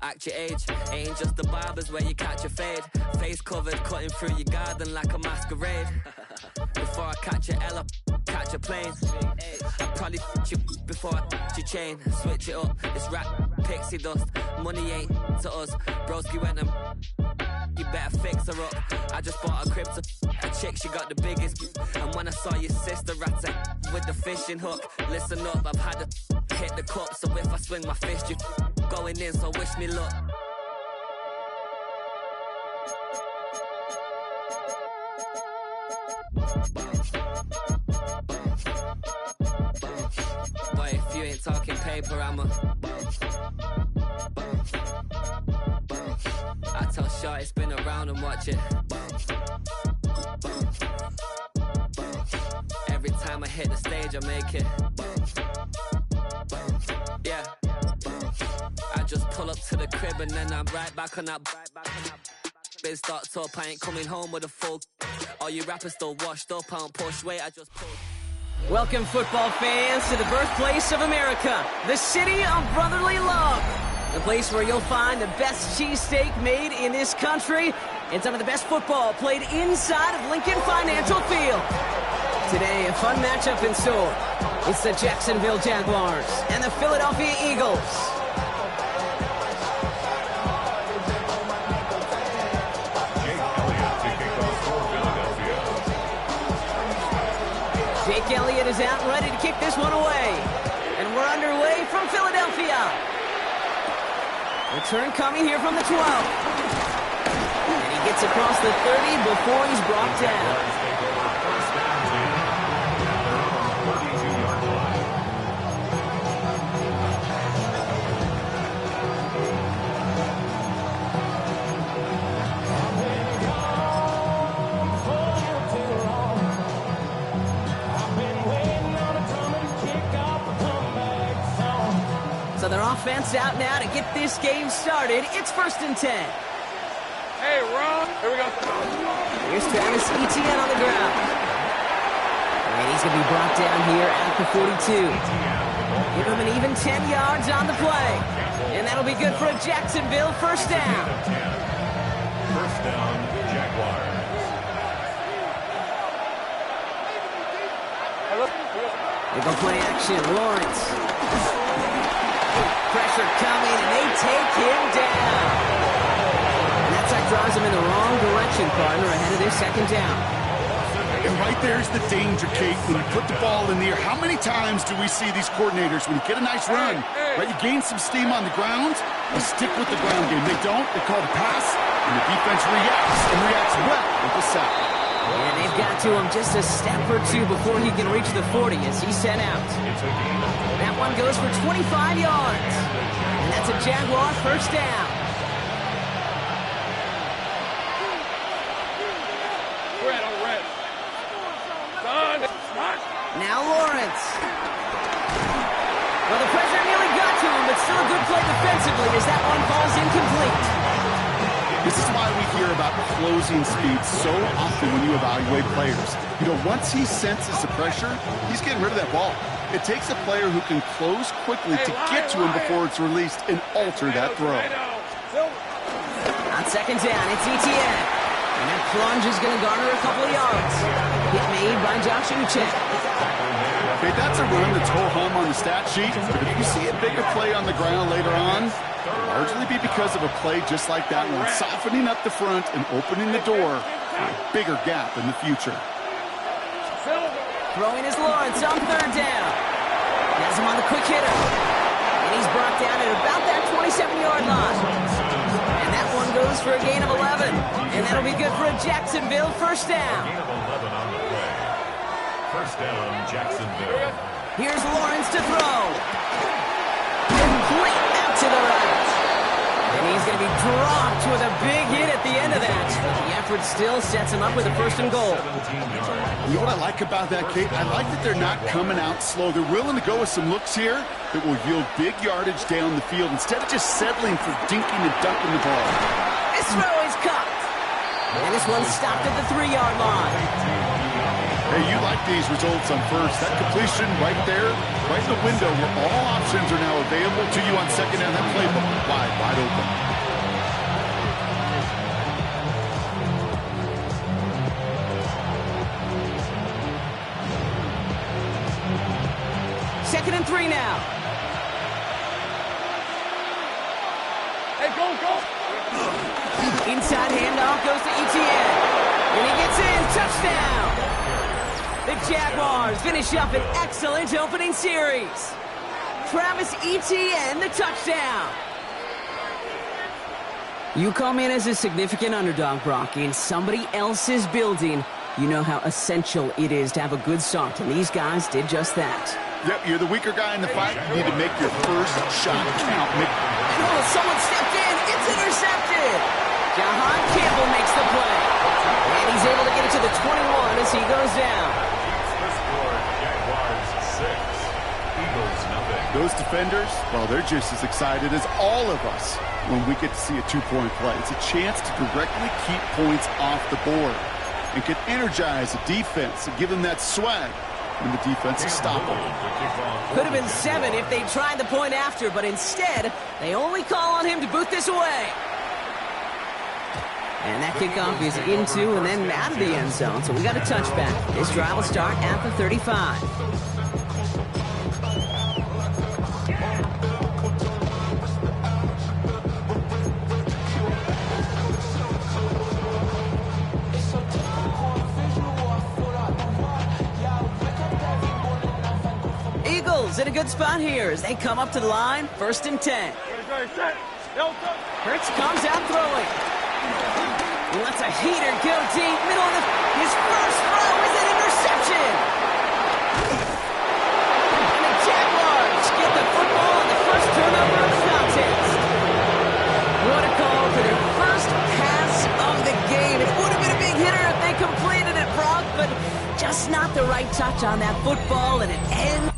act your age. Ain't just the barbers where you catch a fade. Face covered, cutting through your garden like a masquerade. Before I catch a L, catch a plane. I probably f*** you before I f*** your chain. Switch it up, it's rap, pixie dust. Money ain't to us. Broski went and you better fix her up. I just bought a crib to a chick, she got the biggest. And when I saw your sister at with the fishing hook, listen up, I've had to hit the cup. So if I swing my fist, you going in, so wish me luck. Boy, if you ain't talking paper, I'm a I tell Shorty spin around and watch it. Every time I hit the stage, I make it. Yeah. I just pull up to the crib and then I'm right back on that. Been stocked up, I ain't coming home with a full. All you rappers still washed up, I don't push weight, I just pull. Welcome, football fans, to the birthplace of America, the city of brotherly love. The place where you'll find the best cheesesteak made in this country and some of the best football played inside of Lincoln Financial Field. Today, a fun matchup in store. It's the Jacksonville Jaguars and the Philadelphia Eagles. Jake Elliott is out ready to kick this one away. And we're underway from Philadelphia. Return coming here from the 12. And he gets across the 30 before he's brought down. So their offense out now to get this game started. It's 1st and 10. Hey, Ron. Here we go. Here's Travis Etienne on the ground. And he's going to be brought down here at the 42. Give him an even 10 yards on the play. And that'll be good for a Jacksonville first down. First down, Jaguars. They go play action. Lawrence. Pressure coming, and they take him down. And that sack drives him in the wrong direction, partner, ahead of their second down. And right there's the danger, Kate. When you put the ball in the air, how many times do we see these coordinators, when you get a nice run, right, you gain some steam on the ground, you stick with the ground game. They don't, they call the pass, and the defense reacts, and reacts well with the sack. And they've got to him just a step or two before he can reach the 40 as he's sent out. That one goes for 25 yards. And that's a Jaguar first down. Red. Now Lawrence. Well, the pressure nearly got to him, but still a good play defensively as that one falls incomplete. This is why we hear about closing speed so often when you evaluate players. You know, once he senses the pressure, he's getting rid of that ball. It takes a player who can close quickly to get to him before it's released and alter that throw. On second down, it's Etienne. And that plunge is going to garner a couple of yards. Hit made by Josh Uche. Okay, that's a run that's ho-hum on the stat sheet, but if you see a bigger play on the ground later on, it'll largely be because of a play just like that one, softening up the front and opening the door for a bigger gap in the future. Throwing is Lawrence on third down. Has him on the quick hitter. And he's brought down at about that 27-yard line. And that one goes for a gain of 11. And that'll be good for a Jacksonville first down. Gain of 11 on the play. First down, Jacksonville. Here's Lawrence to throw. Complete out to the right. And he's going to be dropped with a big hit at the end of that. The effort still sets him up with a first and goal. You know what I like about that, Kate? I like that they're not coming out slow. They're willing to go with some looks here that will yield big yardage down the field instead of just settling for dinking and dunking the ball. This throw is caught. And this one's stopped at the 3-yard line. Hey, you like these results on first. That completion right there, right in the window where all options are now available to you on second down. That playbook wide open. Second and 3 now. Hey, go, go. Inside handoff goes to Etienne. And he gets in. Touchdown. The Jaguars finish up an excellent opening series. Travis Etienne, the touchdown. You come in as a significant underdog, Brock, in somebody else's building. You know how essential it is to have a good start, and these guys did just that. Yep, you're the weaker guy in the fight. You need to make your first shot count. Oh, someone stepped in. It's intercepted. Jahan Campbell makes the play. And he's able to get it to the 21 as he goes down. Those defenders, well, they're just as excited as all of us when we get to see a two-point play. It's a chance to directly keep points off the board and can energize the defense and give them that swag when the defense is stoppable. Could have been 7 if they tried the point after, but instead, they only call on him to boot this away. And that kickoff is into and then out of the end zone, so we got a touchback. This drive will start at the 35. In a good spot here as they come up to the line. 1st and 10. Hurts comes out throwing. He lets a heater go deep. Middle of his first throw is an interception. And the Jaguars get the football on the first turnover of the contest. What a call for their first pass of the game. It would have been a big hitter if they completed it, Brock, but just not the right touch on that football, and it ends.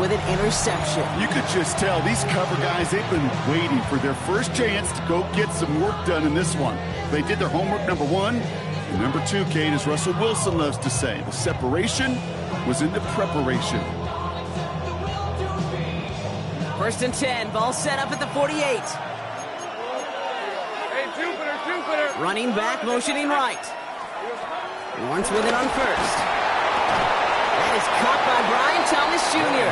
With an interception. You could just tell these cover guys, they've been waiting for their first chance to go get some work done in this one. They did their homework, number 1. And number 2, Kate, as Russell Wilson loves to say, the separation was in the preparation. 1st and 10, ball set up at the 48. Hey, Jupiter. Running back, motioning right. Lawrence with it on 1st. That is caught by Brian Thomas Jr.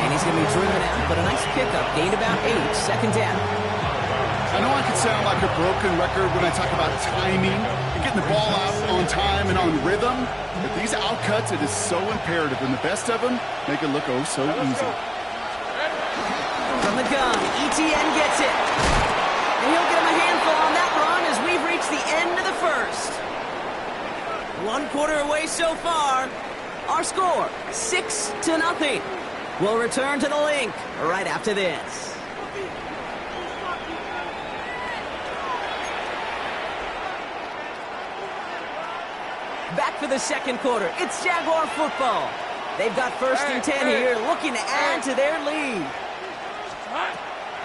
And he's going to be driven out, but a nice pickup. Gained about 8, 2nd down. I know I can sound like a broken record when I talk about timing and getting the ball out on time and on rhythm, but these outcuts, it is so imperative, and the best of them make it look oh so easy. From the gun, Etienne gets it. And he'll get him a handful on that run as we've reached the end of the first. 1 quarter away so far. Our score, 6-0. We'll return to the link right after this. Back for the second quarter. It's Jaguar football. They've got 1st and 10 here, looking to add to their lead.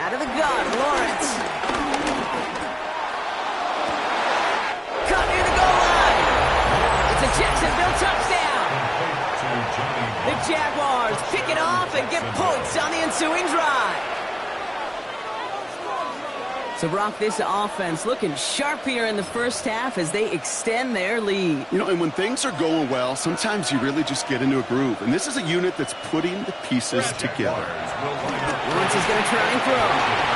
Out of the gun, Lawrence. Cut near the goal line. It's a Jacksonville touchdown. The Jaguars pick it off and get points on the ensuing drive. So, Brock, this offense looking sharp here in the first half as they extend their lead. You know, and when things are going well, sometimes you really just get into a groove. And this is a unit that's putting the pieces together. Lawrence is going to try and throw.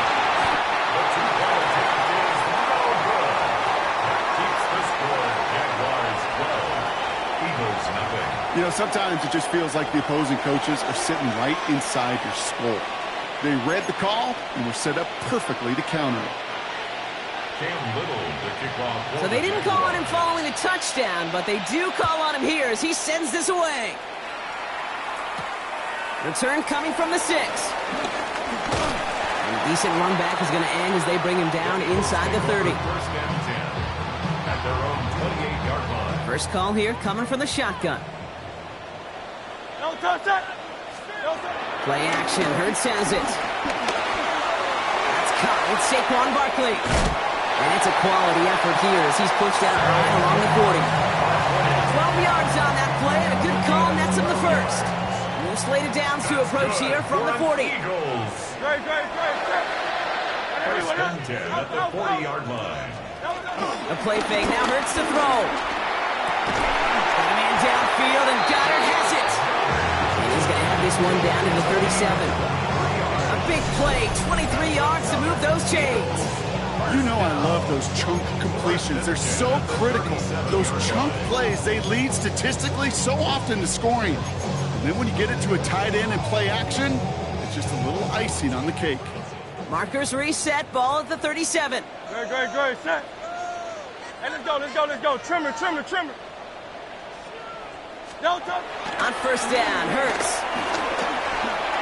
You know, sometimes it just feels like the opposing coaches are sitting right inside your skull. They read the call and were set up perfectly to counter it. So they didn't call on him following a touchdown, but they do call on him here as he sends this away. Return coming from the 6. A decent run back is going to end as they bring him down inside the 30. First and 10 at their own 28-yard line. First call here coming from the shotgun. No touch that. Play action. Hurts has it. That's caught. It's Saquon Barkley. And it's a quality effort here as he's pushed out right along the 40. 12 yards on that play and a good call nets him the first. New slated downs to approach here from the 40. Eagles. Great. First and 10 at the 40-yard line. A play fake now Hurts to throw. Got a man downfield and Goddard has it. And he's going to have this one down to the 37. A big play, 23 yards to move those chains. You know I love those chunk completions. They're so critical. Those chunk plays, they lead statistically so often to scoring. And then when you get it to a tight end and play action, it's just a little icing on the cake. Markers reset, ball at the 37. Great. Set. Hey, let's go. Trimmer. No touch. On first down, Hurts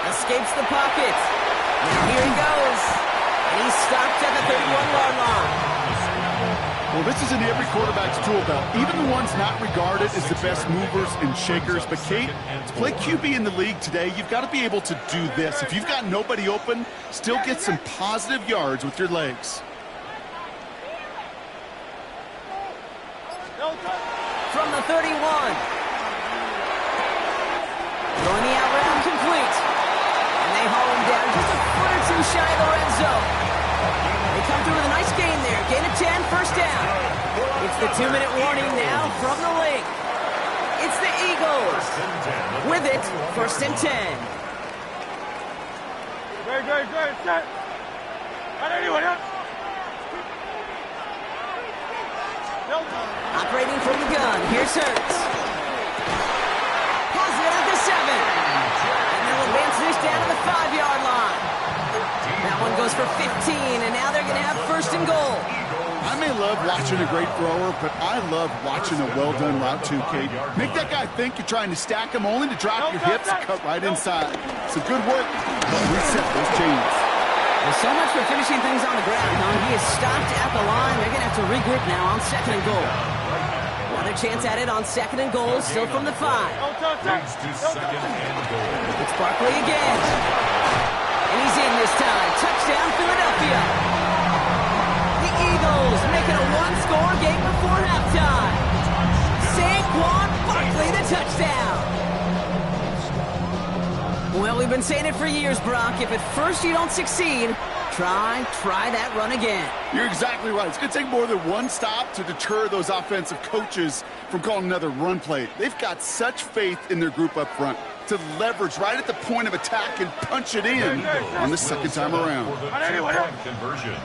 escapes the pocket. Now here he goes. And he's stopped at the 31-yard line. Well, this is in every quarterback's tool belt. Even the ones not regarded as the best movers and shakers. But, Kate, to play QB in the league today, you've got to be able to do this. If you've got nobody open, still get some positive yards with your legs. From the 31. Throwing the out route complete. And they haul him down just a foot or two shy of the red zone. They come through with a nice gain there. Gain of 10, first down. It's the 2-minute warning now from the link. It's the Eagles. With it, first and 10. Great. Set. Operating from the gun. Here's Hurts. Positive at the 7. And they'll advance this down to the 5-yard line. That one goes for 15, and now they're going to have first and goal. I may love watching a great thrower, but I love watching a well-done route too, Kate. Make that guy think you're trying to stack him only to drop your hips and cut right inside. It's a good work, but reset those chains. Well, so much for finishing things on the ground, huh? He is stopped at the line. They're going to have to regroup now on second and goal. Another chance at it on second and goal, still from the 5. Brings to second and goal. It's Barkley again. And he's in this time. Touchdown, Philadelphia. The Eagles making a one-score game before halftime. Saquon Barkley, the touchdown. Well, we've been saying it for years, Brock. If at first you don't succeed, try that run again. You're exactly right. It's going to take more than one stop to deter those offensive coaches from calling another run play. They've got such faith in their group up front to leverage right at the point of attack and punch it in on the second time around. For the two-point conversion.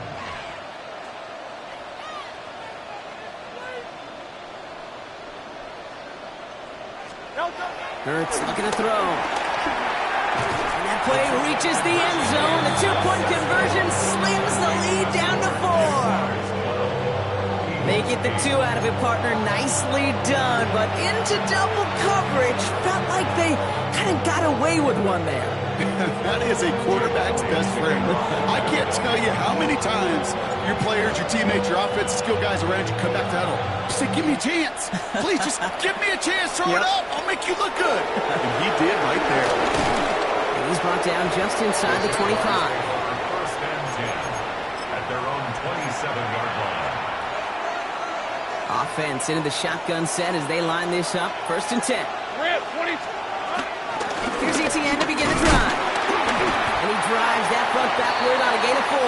Hurts looking to throw. And that play reaches the end zone. The two-point conversion slams the lead down to 4. They get the 2 out of it, partner. Nicely done, but into double coverage. Felt like they kind of got away with one there. That is a quarterback's best friend. I can't tell you how many times your players, your teammates, your offensive skill guys around you come back to huddle. Just say, give me a chance. Please, just give me a chance. Throw it up. I'll make you look good. And he did right there. And he's brought down just inside the 25. First and 10 at their own 27-yard line. Offense into the shotgun set as they line this up. First and 10. Here's ETN to begin the drive. And he drives that front backward on a gain of 4.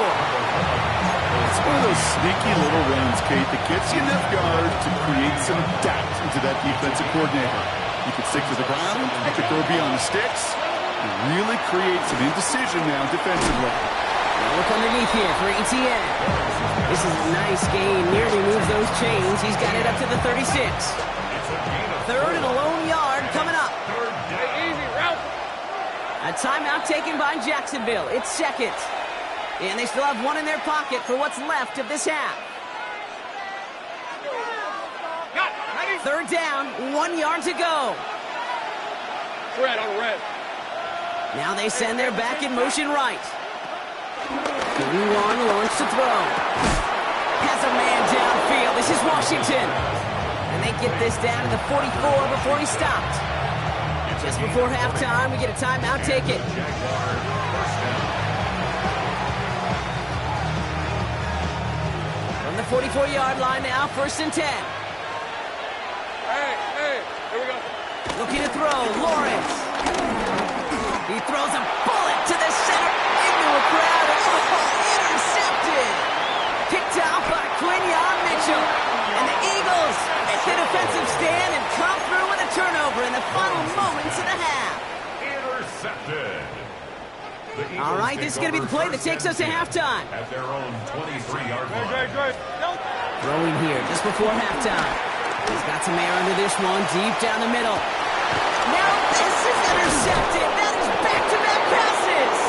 It's one of those sneaky little runs, Kate, that gets you enough yards to create some doubt into that defensive coordinator. You can stick to the ground, you can throw beyond the sticks, and really create some indecision now defensively. Now look underneath here for ETN. This is a nice gain, nearly moves those chains. He's got it up to the 36. Third and a lone yard coming up. A timeout taken by Jacksonville. It's second. And they still have one in their pocket for what's left of this half. Third down, 1 yard to go. Red on red. Now they send their back in motion right. Giving one, launch to throw. Has a man downfield. This is Washington. And they get this down to the 44 before he stopped. Just before halftime, we get a timeout taken. From the 44-yard line now, 1st and 10. Hey, here we go. Looking to throw, Lawrence. He throws a bullet to the center into a crowd. Intercepted. Picked out by Quinyon Mitchell. And the Eagles make the defensive stand and come through with a turnover in the final moments of the half. Intercepted. All right, this is going to be the play that takes us to halftime. At their own 23-yard line. Great. Throwing here just before halftime. He's got some air under this one, deep down the middle. Now this is intercepted. That is back-to-back passes.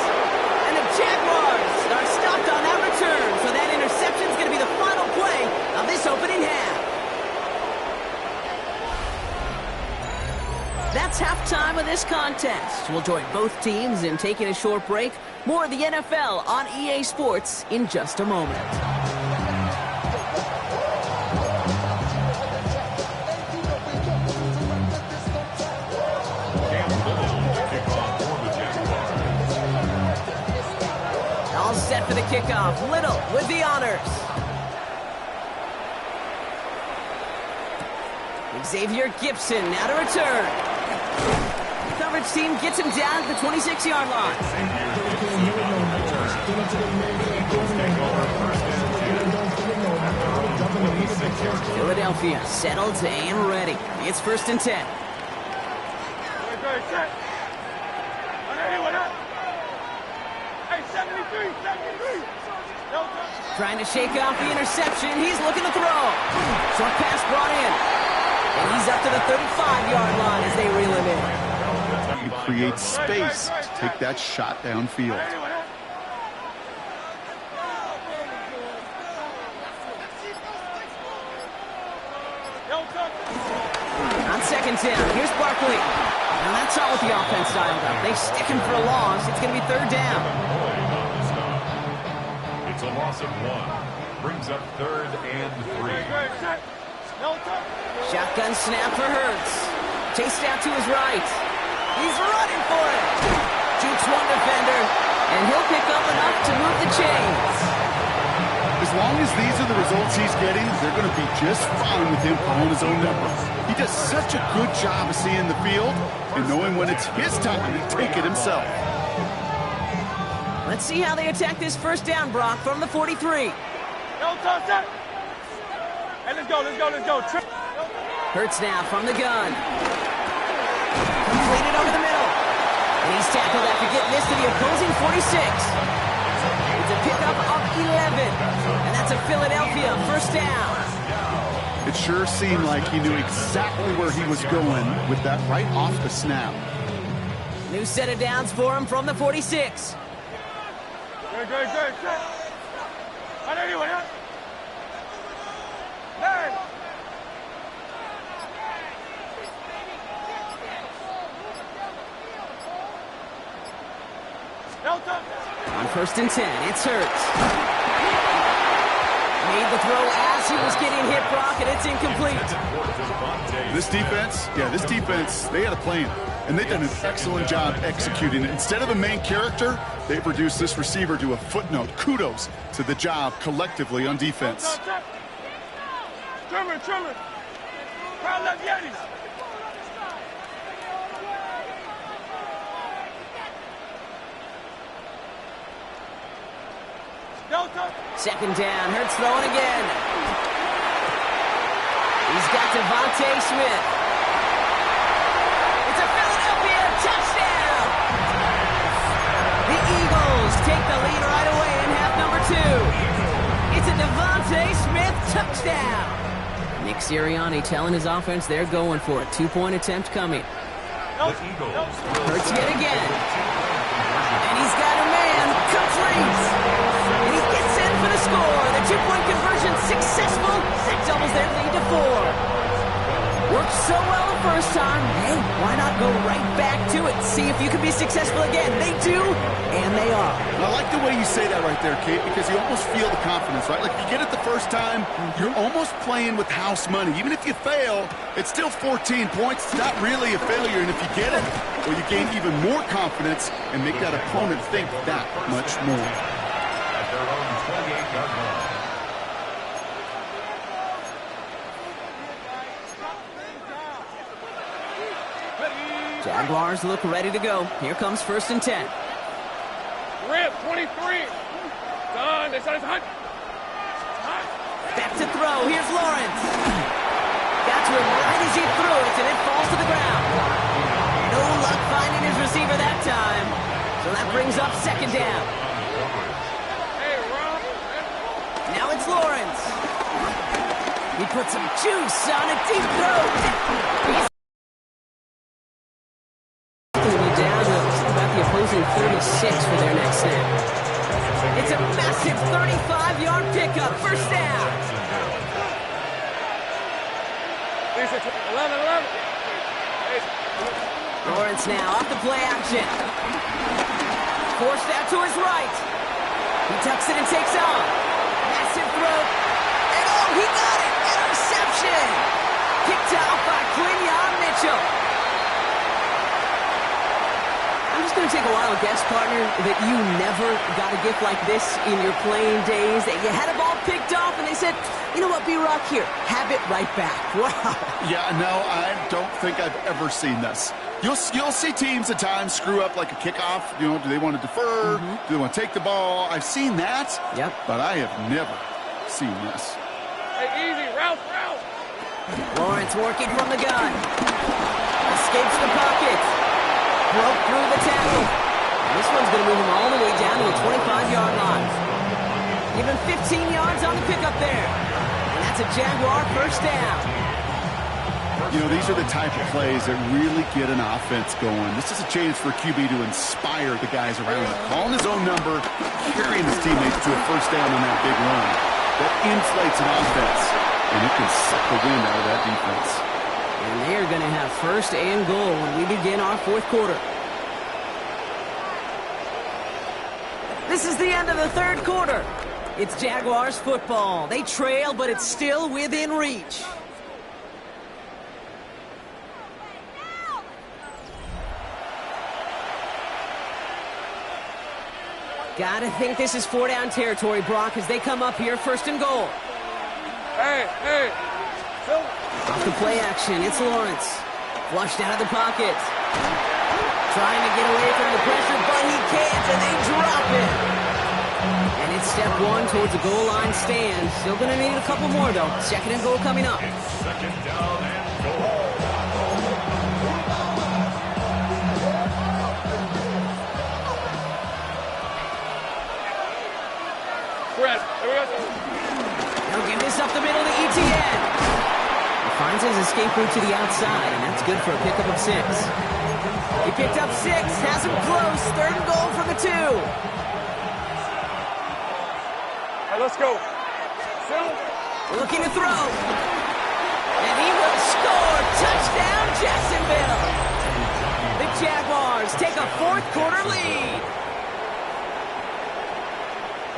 And the Jaguars are stopped on that return. So that interception is going to be the final play of this opening half. That's halftime of this contest. We'll join both teams in taking a short break. More of the NFL on EA Sports in just a moment. All set for the kickoff. Little with the honors. Xavier Gibson now to return. Coverage team gets him down to the 26-yard line. Philadelphia settled and ready. It's 1st and 10. Trying to shake off the interception. He's looking to throw. Short pass brought in. And he's up to the 35-yard line as they reel him in. You create space to take that shot downfield. On 2nd down, here's Barkley. And that's all with the offense dialed up. They stick him for a loss. It's going to be 3rd down. It's a loss of 1. Brings up 3rd and 3. Shotgun snap for Hurts. Chased out to his right. He's running for it. Jukes one defender, and he'll pick up enough to move the chains. As long as these are the results he's getting, they're going to be just fine with him calling his own number. He does such a good job of seeing the field and knowing when it's his time to take it himself. Let's see how they attack this 1st down, Brock, from the 43. Hey, let's go. Hurts now from the gun. Completed over the middle. And he's tackled after getting this to the opposing 46. It's a pickup of 11. And that's a Philadelphia 1st down. It sure seemed like he knew exactly where he was going with that right off the snap. New set of downs for him from the 46. Great. On 1st and 10, it's Hurts. Made the throw as he was getting hit, Brock, and it's incomplete. This defense, they had a plan, and they've done an excellent job executing it. Instead of a main character, they've reduced this receiver to a footnote. Kudos to the job collectively on defense. Trimmer. Crowd left Yetis. 2nd down, Hurts throwing again. He's got Devontae Smith. It's a Philadelphia touchdown! The Eagles take the lead right away in half number 2. It's a Devontae Smith touchdown! Nick Sirianni telling his offense they're going for it. 2-point attempt coming. The Eagles. Hurts yet again. first time, hey, why not go right back to it? See if you can be successful again. They do, and they are. I like the way you say that right there, Kate, because you almost feel the confidence, right? Like, if you get it the first time, you're almost playing with house money. Even if you fail, it's still 14 points. It's not really a failure, and if you get it, well, you gain even more confidence and make that opponent think that much more. At their own 28-yard line. Jaguars look ready to go. Here comes 1st and 10. Rip, 23. Done. They said it's hot. Back to throw. Here's Lawrence. Got to him right as he threw it, and it falls to the ground. No luck finding his receiver that time. So that brings up 2nd down. Hey, Rob. Now it's Lawrence. He put some juice on a deep throw. He's down to about the opposing 36 for their next snap. It's a massive 35-yard pickup. 1st down. 11. Lawrence now off the play action. Forced out to his right. He tucks it and takes off. Massive throw. And oh, he got it. Interception. Picked off by Quinyon Mitchell. I'm just going to take a wild guess, partner, that you never got a gift like this in your playing days, that you had a ball picked off and they said, you know what, B-Rock, here, have it right back. Wow. Yeah, no, I don't think I've ever seen this. You'll see teams at times screw up like a kickoff. You know, do they want to defer? Do they want to take the ball? I've seen that, but I have never seen this. Hey, easy. Route. Lawrence working from the gun. Escapes the pocket. Broke through the tackle. This one's going to move him all the way down to the 25-yard line. Give him 15 yards on the pickup there. And that's a Jaguar 1st down. You know, these are the type of plays that really get an offense going. This is a chance for QB to inspire the guys around him. Calling his own number, carrying his teammates to a 1st down on that big run. That inflates an offense, and it can suck the wind out of that defense. And they are going to have 1st and goal when we begin our 4th quarter. This is the end of the 3rd quarter. It's Jaguars football. They trail, but it's still within reach. Gotta think this is 4-down territory, Brock, as they come up here 1st and goal. Hey. Off the play action, it's Lawrence. Flushed out of the pocket. Trying to get away from the pressure, but he can't, and they drop it. And it's step 1 towards the goal line stand. Still going to need a couple more, though. 2nd and goal coming up. It's 2nd down and goal. Brett, here we go. He'll give this up the middle to ETN. He finds his escape route to the outside, and that's good for a pickup of 6. He picked up 6, has him close. 3rd and goal from the 2. All right, let's go. Looking to throw. And he will score. Touchdown, Jacksonville. The Jaguars take a 4th quarter lead.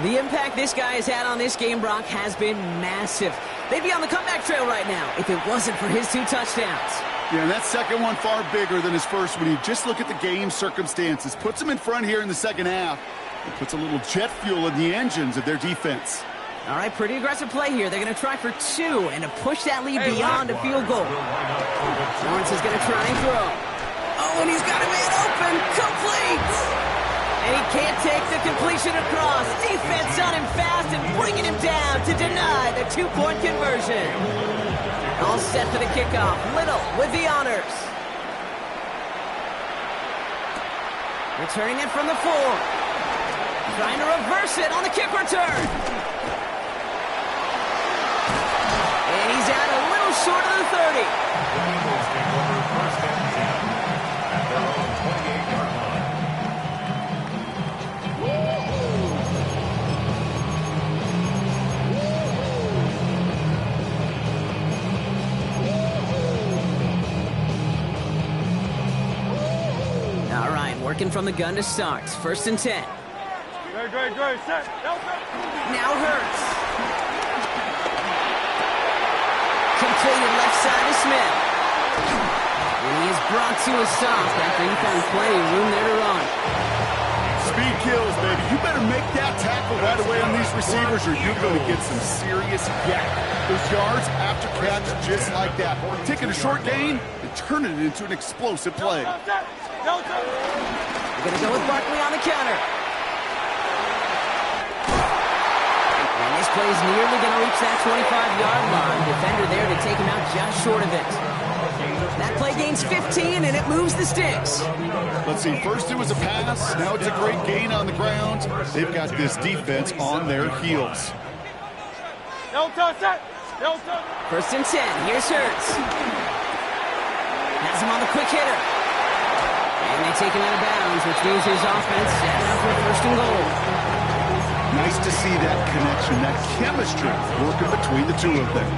The impact this guy has had on this game, Brock, has been massive. They'd be on the comeback trail right now if it wasn't for his 2 touchdowns. Yeah, and that 2nd one far bigger than his 1st when you just look at the game circumstances. Puts him in front here in the 2nd half. It puts a little jet fuel in the engines of their defense. All right, pretty aggressive play here. They're going to try for 2 and to push that lead beyond a field goal. Lawrence is going to try and throw. Oh, and he's got a man open. Complete. And he can't take the completion across. Defense on him fast and bringing him down to deny the 2-point conversion. All set for the kickoff. Little with the honors. Returning it from the 4. Trying to reverse it on the kick return. And he's out a little short of the 30. The Eagles take over 1st and 10 at their own 28-yard line. Working from the gun to start. 1st and 10. Great. Set. Now Hurts. Completed left side to Smith. And he is brought to a stop after he found plenty of room there to run. Speed kills, baby. You better make that tackle right away on these receivers or you're going to get some serious yak. Those yards after catch just like that. Taking a short gain and turning it into an explosive play. They're going to go with Barkley on the counter. And this play is nearly going to reach that 25-yard line. Defender there to take him out just short of it. That play gains 15, and it moves the sticks. Let's see, first it was a pass, now it's a great gain on the ground. They've got this defense on their heels. First and 10, here's Hurts. Has him on the quick hitter. And they take him out of bounds, which means his offense set up for 1st and goal. Nice to see that connection, that chemistry working between the two of them.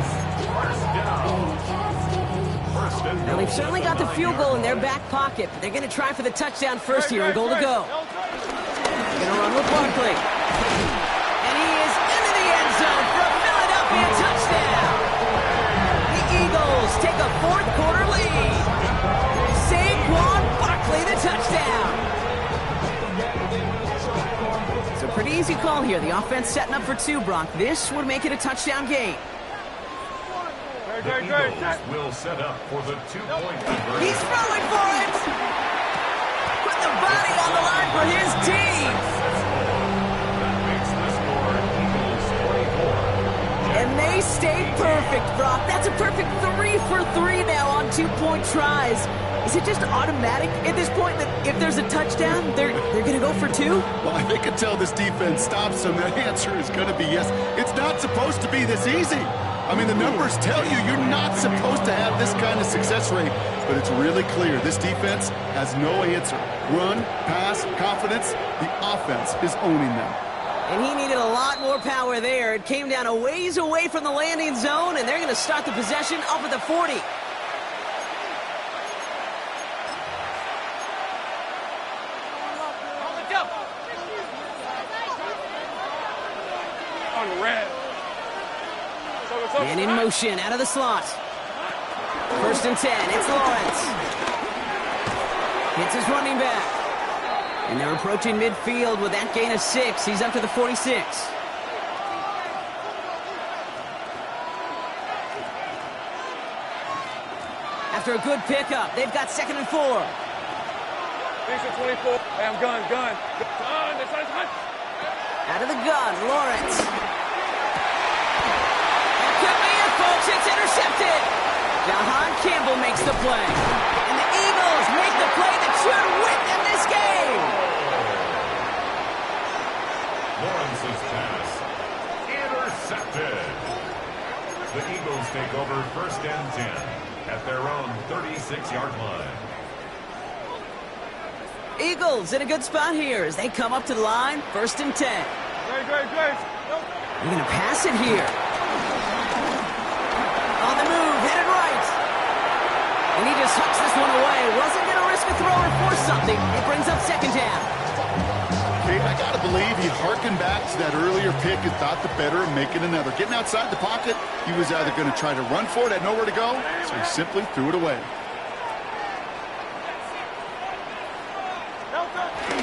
Now, they've certainly got the field goal in their back pocket, but they're going to try for the touchdown first here and goal to go. They're going to run with Barkley. And he is into the end zone for a Philadelphia touchdown. The Eagles take a 4th quarter lead. Saquon Barkley, the touchdown. It's a pretty easy call here. The offense setting up for 2, Brock. This would make it a touchdown game. The Eagles will set up for the 2-point conversion. He's throwing for it! Put the body on the line for his team! That makes the score Eagles 24. And they stayed perfect, Brock. That's a perfect 3 for 3 now on 2-point tries. Is it just automatic at this point that if there's a touchdown, they're going to go for 2? Well, I think until this defense stops them, the answer is going to be yes. It's not supposed to be this easy. I mean, the numbers tell you you're not supposed to have this kind of success rate, but it's really clear this defense has no answer. Run, pass, confidence, the offense is owning them. And he needed a lot more power there. It came down a ways away from the landing zone, and they're going to start the possession up at the 40. On red. And in motion, out of the slot. 1st and 10, it's Lawrence. Hits his running back. And they're approaching midfield with that gain of 6. He's up to the 46. After a good pickup, they've got 2nd and 4. Thanks for 24. Hey, I'm gun. Gun. Out of the gun, Lawrence. Could be it, folks. It's intercepted. Jahan Campbell makes the play. And the Eagles make the play that should win them this game. Lawrence's pass intercepted. The Eagles take over 1st and 10 at their own 36-yard line. Eagles in a good spot here as they come up to the line. 1st and 10. Great. They're going to pass it here. On the move, headed right. And he just hucks this one away. Wasn't going to risk a throw or force something. It brings up 2nd down. Okay, I got to believe he harkened back to that earlier pick and thought the better of making another. Getting outside the pocket, he was either going to try to run for it, had nowhere to go, so he simply threw it away.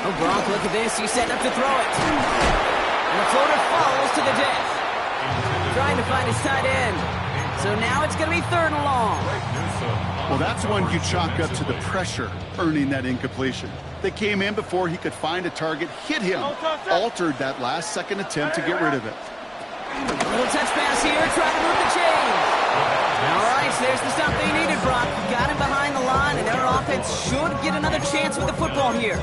Oh, Brock, look at this. He's setting up to throw it. And the floater falls to the deck. Trying to find his tight end. So now it's going to be 3rd and long. Well, that's one you chalk up to the pressure earning that incompletion. They came in before he could find a target, hit him, altered that last-second attempt to get rid of it. Little touch pass here, trying to move the chains. All right, so there's the stop they needed, Brock. Got him behind the line, and their offense should get another chance with the football here.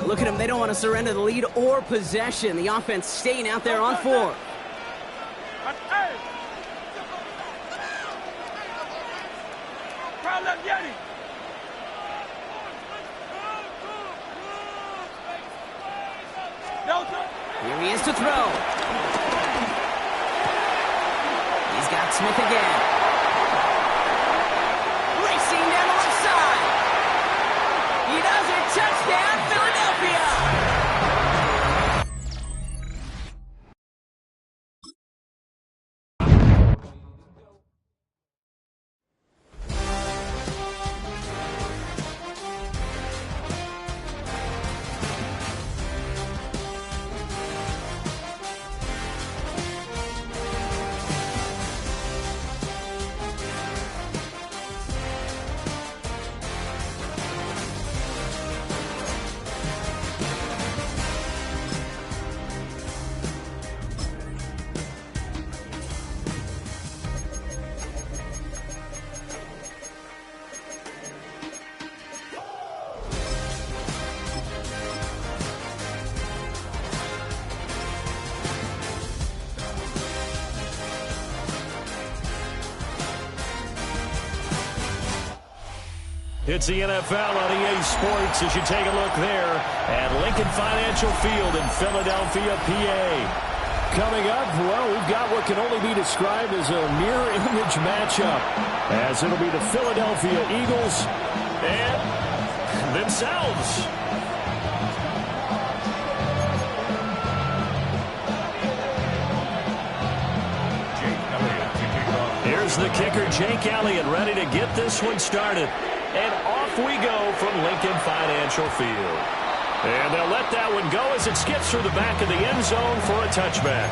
Look at them. They don't want to surrender the lead or possession. The offense staying out there on 4. Here he is to throw. He's got Smith again. It's the NFL on EA Sports as you take a look there at Lincoln Financial Field in Philadelphia, PA. Coming up, well, we've got what can only be described as a mirror image matchup, as it'll be the Philadelphia Eagles and themselves. Here's the kicker, Jake Elliott, ready to get this one started. And off we go from Lincoln Financial Field. And they'll let that one go as it skips through the back of the end zone for a touchback.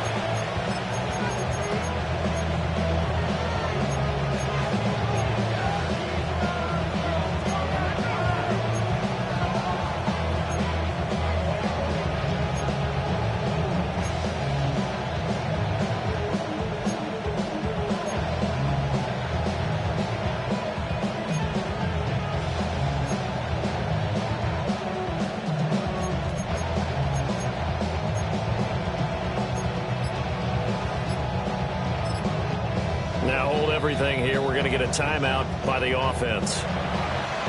Now hold everything here. We're going to get a timeout by the offense.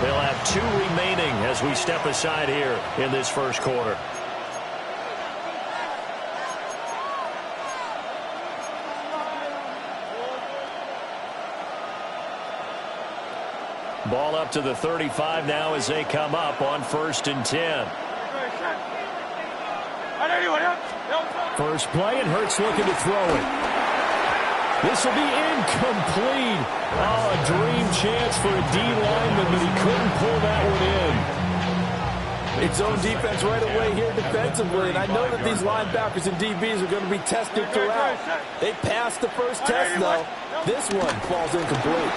They'll have 2 remaining as we step aside here in this first quarter. Ball up to the 35 now as they come up on 1st and 10. First play, and Hurts looking to throw it. This will be incomplete. Oh, a dream chance for a D lineman, but he couldn't pull that one in. It's zone defense right away here defensively, and I know that these linebackers and DBs are going to be tested throughout. They passed the first test, though. This one falls incomplete.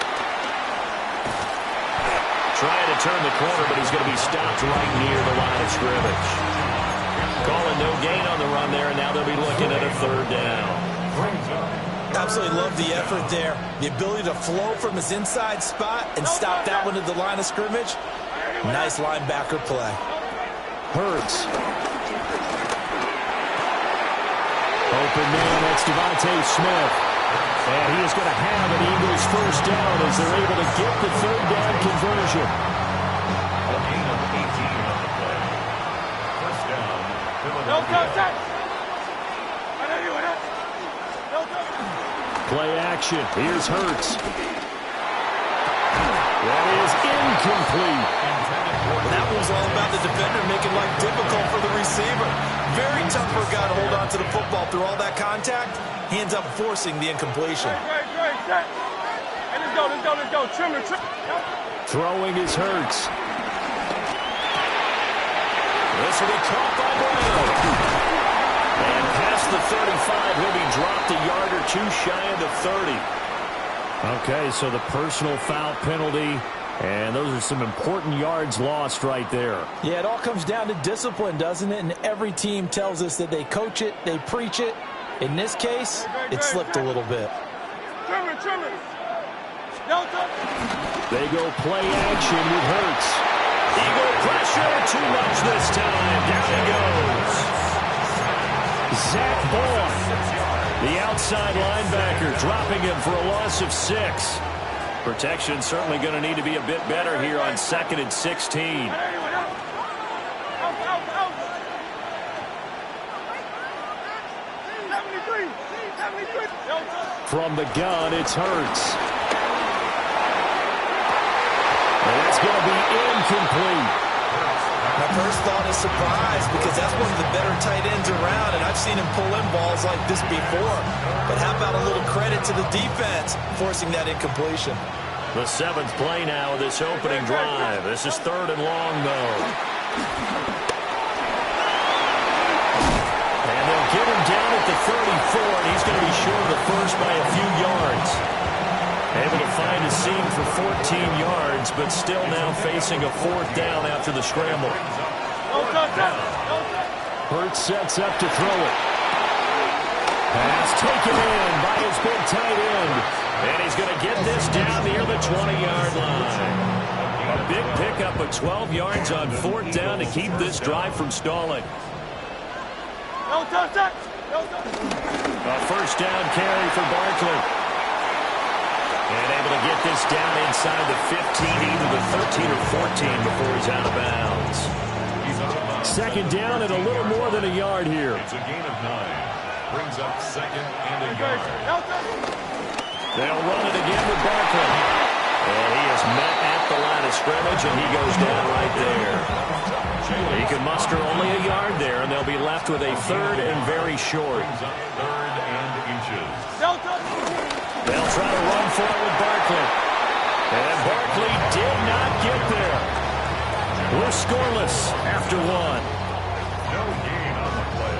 Trying to turn the corner, but he's going to be stopped right near the line of scrimmage. Calling no gain on the run there, and now they'll be looking at a 3rd down. Absolutely love the effort there. The ability to flow from his inside spot and stop that one at the line of scrimmage. Nice linebacker play. Hurts. Open man, that's Devontae Smith. And he is going to have an Eagles 1st down as they're able to get the 3rd down conversion. A gain of 18 on the play. 1st down, Philadelphia. Play action. Here's Hurts. That is incomplete. That was all about the defender making life difficult for the receiver. Very tough for a guy to hold on to the football through all that contact. He ends up forcing the incompletion. Hey, let's go. Trim. Throwing is Hurts. This will be caught by Brown. And past the 35, he'll be dropped a yard or 2 shy of the 30. Okay, so the personal foul penalty, and those are some important yards lost right there. Yeah, it all comes down to discipline, doesn't it? And every team tells us that they coach it, they preach it. In this case, it slipped a little bit. Trim it. They go play action with Hurts. Eagle pressure, too much this time. Down he goes. Zach Bourne, the outside linebacker, dropping him for a loss of 6. Protection certainly going to need to be a bit better here on 2nd and 16. From the gun, it's Hurts. And that's going to be incomplete. My first thought is surprise, because that's one of the better tight ends around, and I've seen him pull in balls like this before. But how about a little credit to the defense forcing that incompletion? The 7th play now of this opening drive. This is 3rd and long, though. And they'll get him down at the 34, and he's going to be short of the first by a few yards. Able to find a seam for 14 yards, but still now facing a 4th down after the scramble. Hurts sets up to throw it. Pass taken in by his big tight end. And he's going to get this down near the 20-yard line. A big pickup of 12 yards on 4th down to keep this drive from stalling. A 1st down carry for Barkley. And able to get this down inside the 15, either the 13 or 14 before he's out of bounds. Second down and a little more than a yard here. It's a gain of 9. Brings up second and a yard. They'll run it again with Barkley. And he is met at the line of scrimmage, and he goes down right there. He can muster only a yard there, and they'll be left with a third and very short. Third and inches. They'll try to run for it with Barkley. And Barkley did not get there. We're scoreless after one. No gain on the play.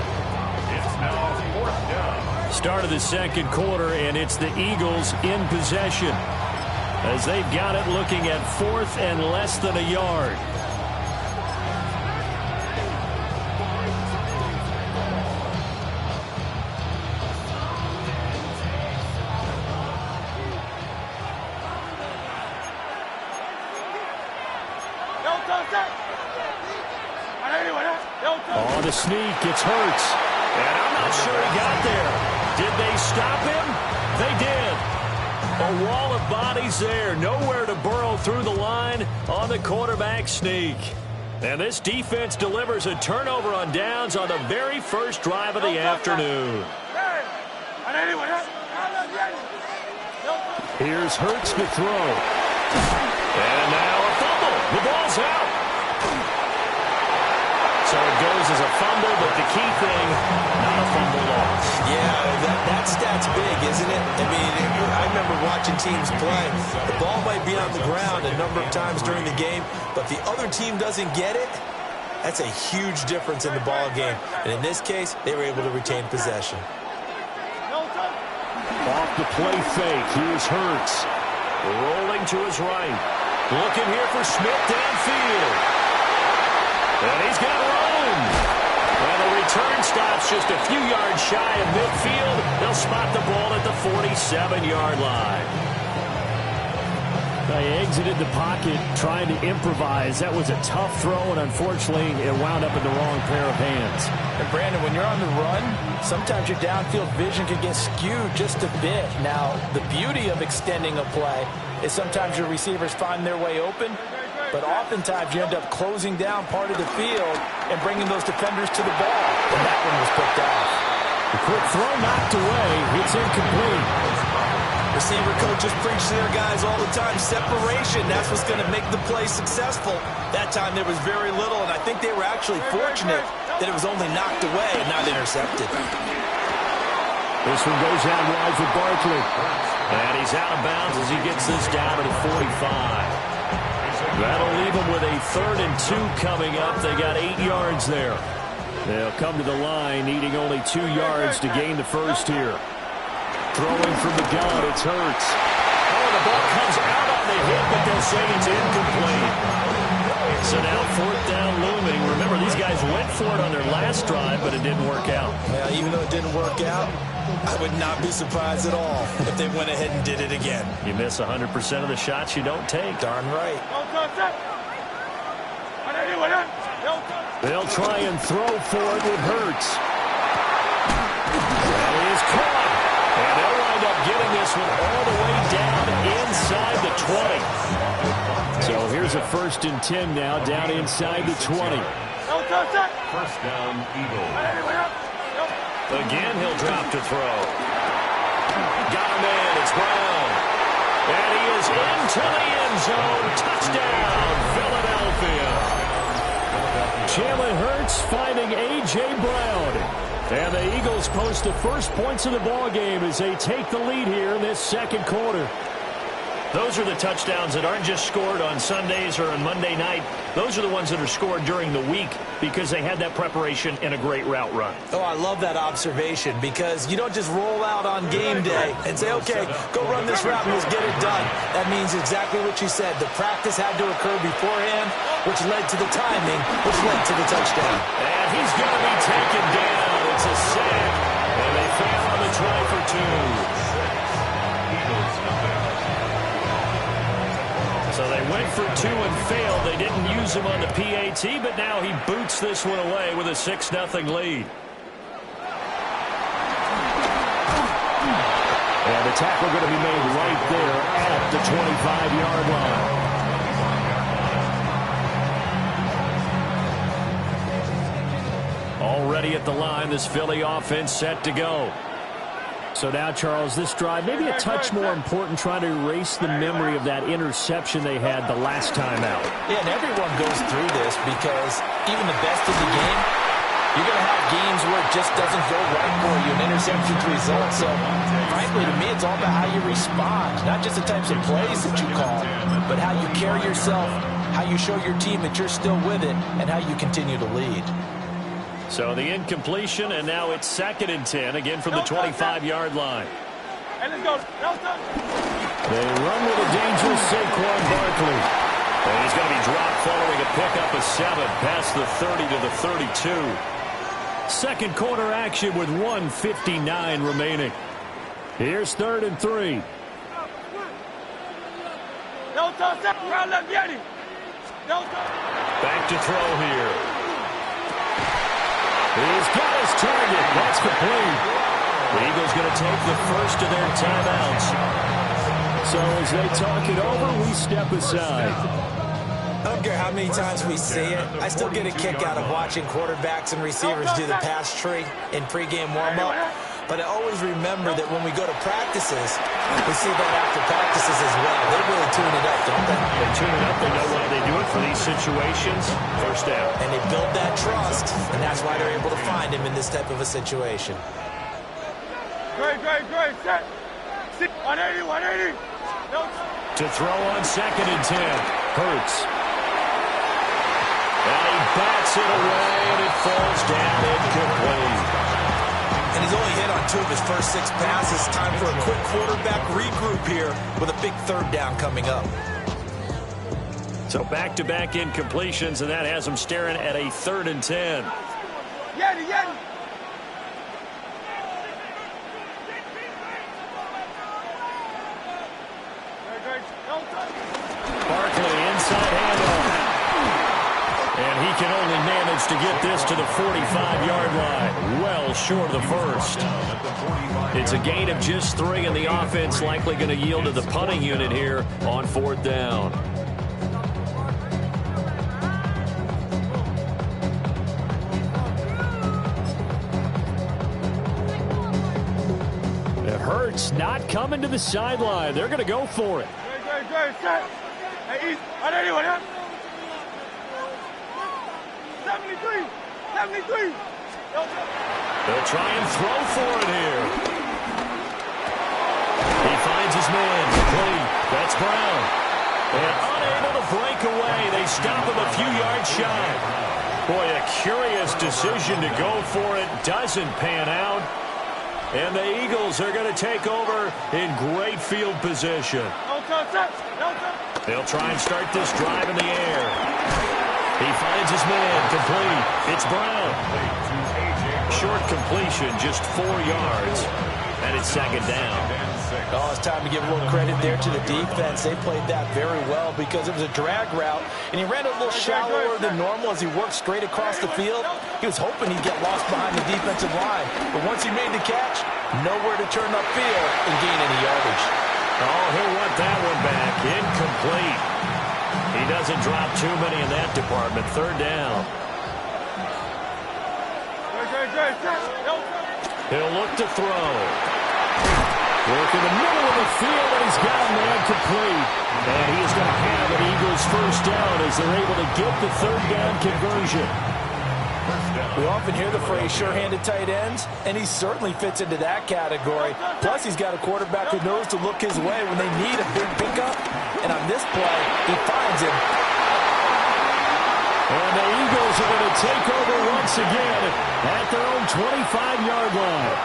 It's now fourth down. Start of the second quarter, and it's the Eagles in possession, as they've got it looking at fourth and less than a yard. On the sneak, it's Hurts. And I'm not sure he got there. Did they stop him? They did. A wall of bodies there. Nowhere to burrow through the line on the quarterback sneak. And this defense delivers a turnover on downs on the very first drive of the afternoon. Here's Hurts to throw. And now a fumble. The ball's out. So it goes as a fumble, but the key thing, not a fumble loss. Yeah, that stat's big, isn't it? I mean, I remember watching teams play. The ball might be on the ground a number of times during the game, but if the other team doesn't get it, that's a huge difference in the ball game. And in this case, they were able to retain possession. Off the play fake, here's Hurts. Rolling to his right. Looking here for Smith downfield. And he's got room. And the return stops just a few yards shy of midfield. They'll spot the ball at the 47-yard line. They exited the pocket trying to improvise. That was a tough throw, and unfortunately, it wound up in the wrong pair of hands. And Brandon, when you're on the run, sometimes your downfield vision can get skewed just a bit. Now, the beauty of extending a play is sometimes your receivers find their way open, but oftentimes you end up closing down part of the field and bringing those defenders to the ball. And that one was picked off. The quick throw knocked away. It's incomplete. Receiver coaches preach to their guys all the time. Separation, that's what's going to make the play successful. That time there was very little, and I think they were actually fortunate that it was only knocked away and not intercepted. This one goes out wide for Barkley. And he's out of bounds as he gets this down to the 45. That'll leave them with a 3rd and 2 coming up. They got 8 yards there. They'll come to the line, needing only 2 yards to gain the first here. Throwing from the gun, it's Hurts. Oh, the ball comes out on the hit, but they'll say it's incomplete. So now 4th down looming. Remember, these guys went for it on their last drive, but it didn't work out. Yeah, even though it didn't work out, I would not be surprised at all if they went ahead and did it again. You miss 100% of the shots you don't take. Darn right. They'll try and throw for it with Hurts. That is caught. And they'll wind up getting this one all the way down inside the 20. So here's a 1st and 10 now, down inside the 20. First down, Eagles. Again, he'll drop to throw. Got him in. It's Brown. And he is into the end zone. Touchdown, Philadelphia. Jalen Hurts finding A.J. Brown. And the Eagles post the first points of the ball game as they take the lead here in this second quarter. Those are the touchdowns that aren't just scored on Sundays or on Monday night. Those are the ones that are scored during the week because they had that preparation and a great route run. Oh, I love that observation because you don't just roll out on game day and say, okay, go run this route and let's get it done. That means exactly what you said. The practice had to occur beforehand, which led to the timing, which led to the touchdown. And he's going to be taken down. It's a sack, and they fail on the try for 2. So they went for 2 and failed. They didn't use him on the PAT, but now he boots this one away with a 6-0 lead. And the tackle going to be made right there at the 25-yard line. Already at the line, this Philly offense set to go. So now, Charles, this drive, maybe a touch more important, trying to erase the memory of that interception they had the last time out. Yeah, and everyone goes through this because even the best of the game, you're going to have games where it just doesn't go right for you, an interception's result. So, frankly, to me, it's all about how you respond, not just the types of plays that you call, but how you carry yourself, how you show your team that you're still with it, and how you continue to lead. So the incompletion, and now it's 2nd and 10, again from the 25-yard line. Hey, let's go. They run with a dangerous Saquon Barkley. And he's going to be dropped following a pickup of 7 past the 30 to the 32. Second quarter action with 1:59 remaining. Here's 3rd and 3. Back to throw here. He's got his target. That's complete. The Eagles going to take the first of their timeouts. So as they talk it over, we step aside. I don't care how many times we see it. I still get a kick out of watching quarterbacks and receivers do the pass tree in pregame warm-up. But I always remember that when we go to practices, we see that after practices as well. They really tune it up, don't they? They tune it up. They know why they do it for these situations. First down. And they build that trust, and that's why they're able to find him in this type of a situation. Great. Set. 180. To throw on 2nd and 10. Hurts. And he bats it away, and it falls down incomplete. And he's only hit on 2 of his first 6 passes. Time for a quick quarterback regroup here with a big 3rd down coming up. So back-to-back incompletions, and that has him staring at a 3rd and 10. Yeti. Barkley inside handoff. And he can only manage to get this to the 45-yard line. Well short of the first. It's a gain of just 3, and the offense likely going to yield to the punting unit here on 4th down. It hurts not coming to the sideline. They're going to go for it. Great. Set. Hey, East. 180. 73. They'll try and throw for it here. He finds his man. Complete. That's Brown. And unable to break away. They stop him a few yards shy. Boy, a curious decision to go for it. Doesn't pan out. And the Eagles are going to take over in great field position. They'll try and start this drive in the air. He finds his man. Complete. It's Brown. Short completion, just 4 yards. And it's 2nd down. Oh, it's time to give a little credit there to the defense. They played that very well because it was a drag route, and he ran a little shallower than normal as he worked straight across the field. He was hoping he'd get lost behind the defensive line. But once he made the catch, nowhere to turn upfield and gain any yardage. Oh, he'll want that one back. Incomplete. He doesn't drop too many in that department. 3rd down. He'll look to throw. Work in the middle of the field, and he's got a man complete. And he is going to have an Eagles 1st down as they're able to get the 3rd down conversion. We often hear the phrase sure-handed tight ends, and he certainly fits into that category. Plus, he's got a quarterback who knows to look his way when they need a big pickup. And on this play, he finds him. And the Eagles are going to take over once again at their own 25-yard line.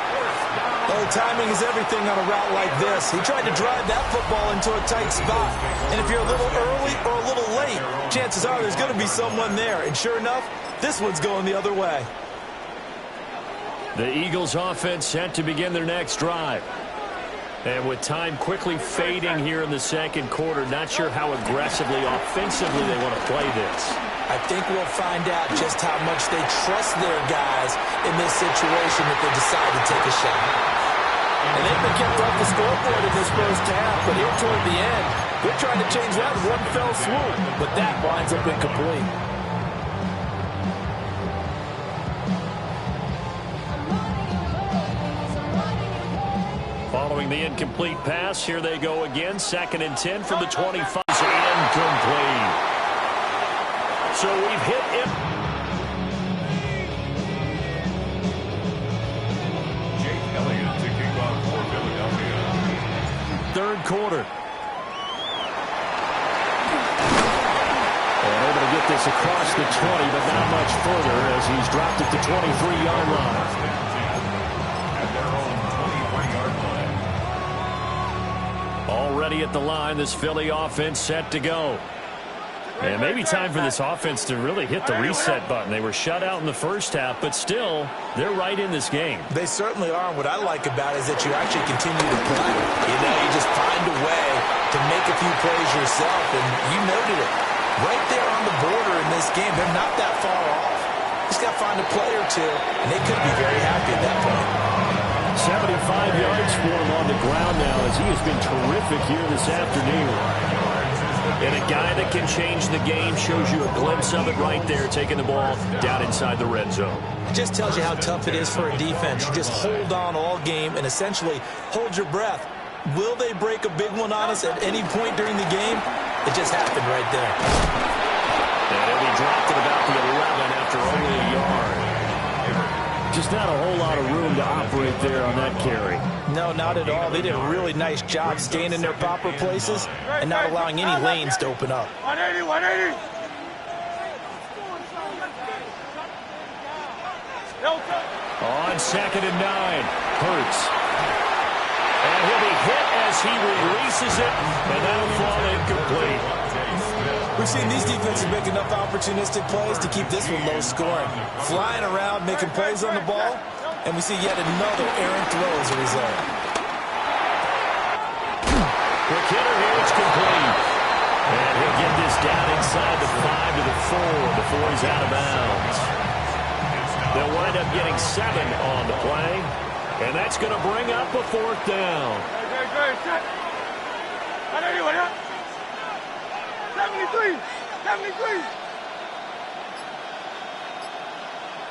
Well, timing is everything on a route like this. He tried to drive that football into a tight spot. And if you're a little early or a little late, chances are there's going to be someone there. And sure enough, this one's going the other way. The Eagles offense set to begin their next drive. And with time quickly fading here in the 2nd quarter, not sure how aggressively, offensively they want to play this. I think we'll find out just how much they trust their guys in this situation if they decide to take a shot. And they've been kept off the scoreboard in this first half, but here toward the end, they're trying to change that in one fell swoop, but that winds up incomplete. Following the incomplete pass, here they go again. 2nd and 10 from the 25. Incomplete. So we've hit him. Jake Elliott to kick off for Philadelphia. 3rd quarter. And able to get this across the 20, but not much further as he's dropped at the 23-yard line. Already at the line, this Philly offense set to go. And maybe time for this offense to really hit the reset button. They were shut out in the first half, but still, they're right in this game. They certainly are. What I like about it is that you actually continue to play. You know, you just find a way to make a few plays yourself, and you noted it. Right there on the border in this game, they're not that far off. Just got to find a play or two, and they could be very happy at that point. 75 yards for him on the ground now as he has been terrific here this afternoon. And a guy that can change the game, shows you a glimpse of it right there, taking the ball down inside the red zone. It just tells you how tough it is for a defense. You just hold on all game and essentially hold your breath. Will they break a big one on us at any point during the game? It just happened right there. And he dropped it about the 11 after only a yard. Just not a whole lot of room to operate there on that carry. No, not at all. They did a really nice job staying in their proper places and not allowing any lanes to open up. 180, 180. On 2nd and 9, Hurts. And he'll be hit as he releases it, and that'll fall incomplete. We've seen these defenses make enough opportunistic plays to keep this one low scoring. Flying around, making plays on the ball, and we see yet another errant throw as a result. Quick hitter here, it's complete. And he'll get this down inside the 5 to the 4 before he's out of bounds. They'll wind up getting 7 on the play, and that's going to bring up a 4th down. 73, 73.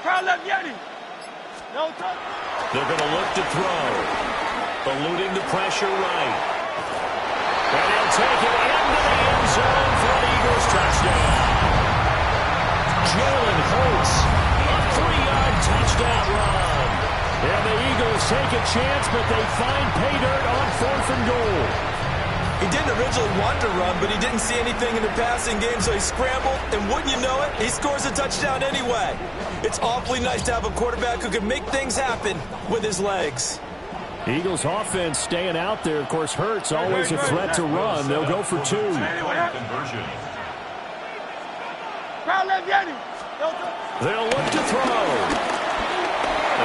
Crowd left Yeti. No touch. They're going to look to throw. Eluding the pressure right. And he'll take it into the end zone for an Eagles touchdown. Jalen Hurts, a 3-yard touchdown run. And the Eagles take a chance, but they find pay dirt on 4th and goal. He didn't originally want to run, but he didn't see anything in the passing game, so he scrambled, and wouldn't you know it, he scores a touchdown anyway. It's awfully nice to have a quarterback who can make things happen with his legs. Eagles offense staying out there. Of course, Hurts always a threat to run. They'll go for 2. Conversion. They'll look to throw.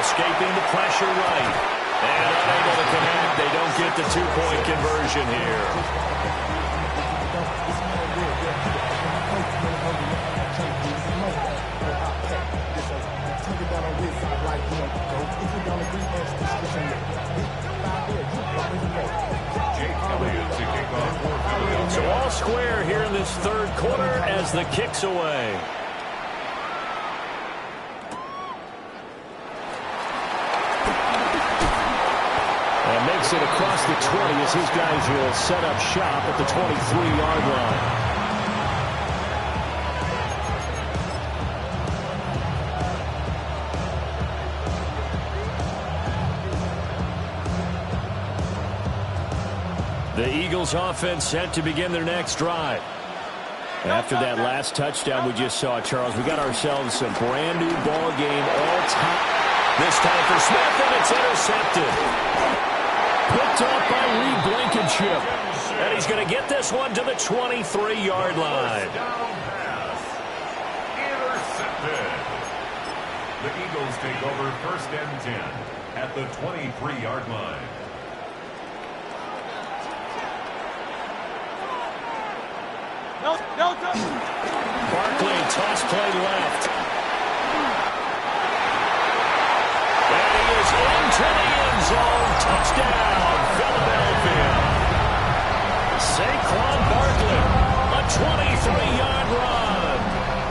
Escaping the pressure right. And unable to connect. They don't get the 2-point conversion here. So all square here in this 3rd quarter as the kick's away. And makes it across the 20 as his guys will set up shop at the 23-yard line. The Eagles offense set to begin their next drive. After that last touchdown we just saw, Charles, we got ourselves a brand new ball game all time. This time for Smith, and it's intercepted. Picked off by Reed Blankenship. And he's going to get this one to the 23-yard line. Intercepted. The Eagles take over 1st and 10 at the 23-yard line. Barkley, toss play left. And he is into the end zone. Touchdown, Philadelphia. Saquon Barkley, a 23-yard run.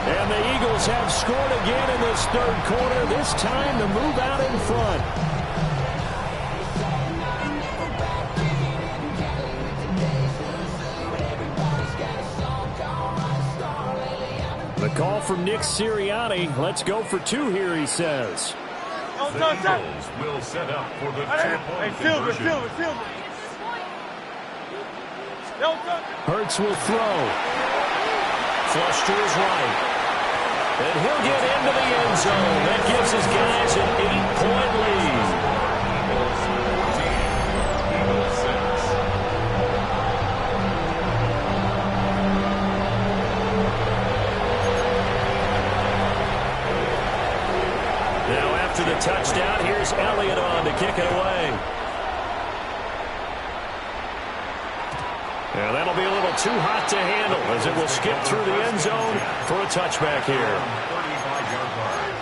And the Eagles have scored again in this third quarter, this time to move out in front. The call from Nick Sirianni. Let's go for two here, he says. The Eagles will set up for the two-point conversion. Hurts will throw. Flush to his right. And he'll get into the end zone. That gives his guys an 8-point lead. Eagles 14, Eagles 6. Now after the touchdown, here's Elliott on to kick it away. And that'll be a little too hot to handle as it will skip through the end zone for a touchback here. 35-yard line.